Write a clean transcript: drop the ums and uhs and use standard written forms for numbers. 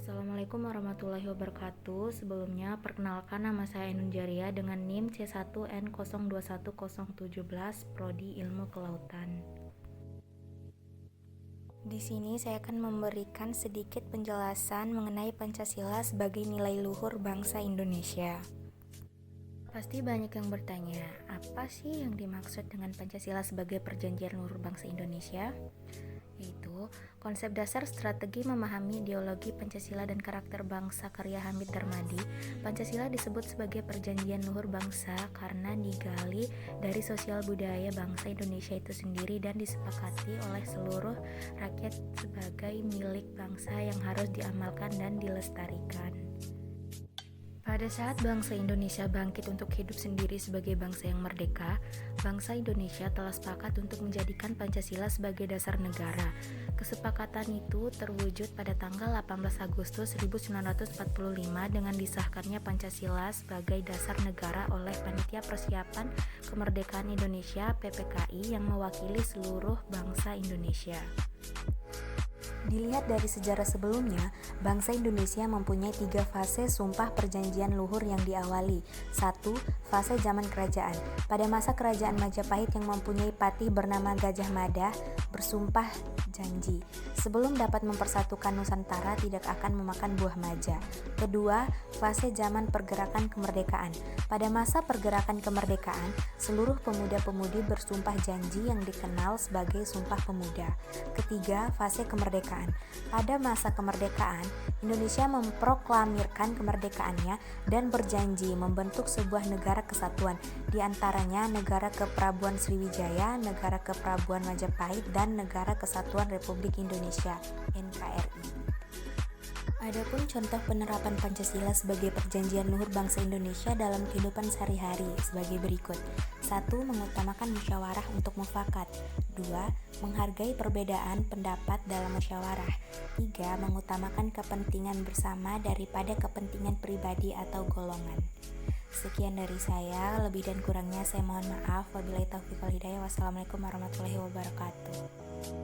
Assalamualaikum warahmatullahi wabarakatuh. Sebelumnya, perkenalkan nama saya Ainun Jaria dengan NIM C1N021017 Prodi Ilmu Kelautan. Di sini saya akan memberikan sedikit penjelasan mengenai Pancasila sebagai nilai luhur bangsa Indonesia. Pasti banyak yang bertanya, apa sih yang dimaksud dengan Pancasila sebagai perjanjian luhur bangsa Indonesia? Yaitu konsep dasar strategi memahami ideologi Pancasila dan karakter bangsa karya Hamid Darmadi. Pancasila disebut sebagai perjanjian luhur bangsa karena digali dari sosial budaya bangsa Indonesia itu sendiri dan disepakati oleh seluruh rakyat sebagai milik bangsa yang harus diamalkan dan dilestarikan. Pada saat bangsa Indonesia bangkit untuk hidup sendiri sebagai bangsa yang merdeka, bangsa Indonesia telah sepakat untuk menjadikan Pancasila sebagai dasar negara. Kesepakatan itu terwujud pada tanggal 18 Agustus 1945 dengan disahkannya Pancasila sebagai dasar negara oleh Panitia Persiapan Kemerdekaan Indonesia (PPKI) yang mewakili seluruh bangsa Indonesia. Dilihat dari sejarah sebelumnya, bangsa Indonesia mempunyai 3 fase sumpah perjanjian luhur yang diawali. 1. Fase zaman kerajaan. Pada masa kerajaan Majapahit yang mempunyai patih bernama Gajah Mada, bersumpah janji, sebelum dapat mempersatukan Nusantara tidak akan memakan buah maja. Kedua, fase zaman pergerakan kemerdekaan. Pada masa pergerakan kemerdekaan, seluruh pemuda-pemudi bersumpah janji yang dikenal sebagai Sumpah Pemuda. Ketiga, fase kemerdekaan. Pada masa kemerdekaan, Indonesia memproklamirkan kemerdekaannya dan berjanji membentuk sebuah negara kesatuan, di antaranya Negara Keperabuan Sriwijaya, Negara Keperabuan Majapahit, dan Negara Kesatuan Republik Indonesia (NKRI). Adapun contoh penerapan Pancasila sebagai perjanjian luhur bangsa Indonesia dalam kehidupan sehari-hari sebagai berikut. 1. Mengutamakan musyawarah untuk mufakat. 2. Menghargai perbedaan pendapat dalam musyawarah. 3. Mengutamakan kepentingan bersama daripada kepentingan pribadi atau golongan. Sekian dari saya, lebih dan kurangnya saya mohon maaf. Wabillahi taufiq wal hidayah. Wassalamualaikum warahmatullahi wabarakatuh.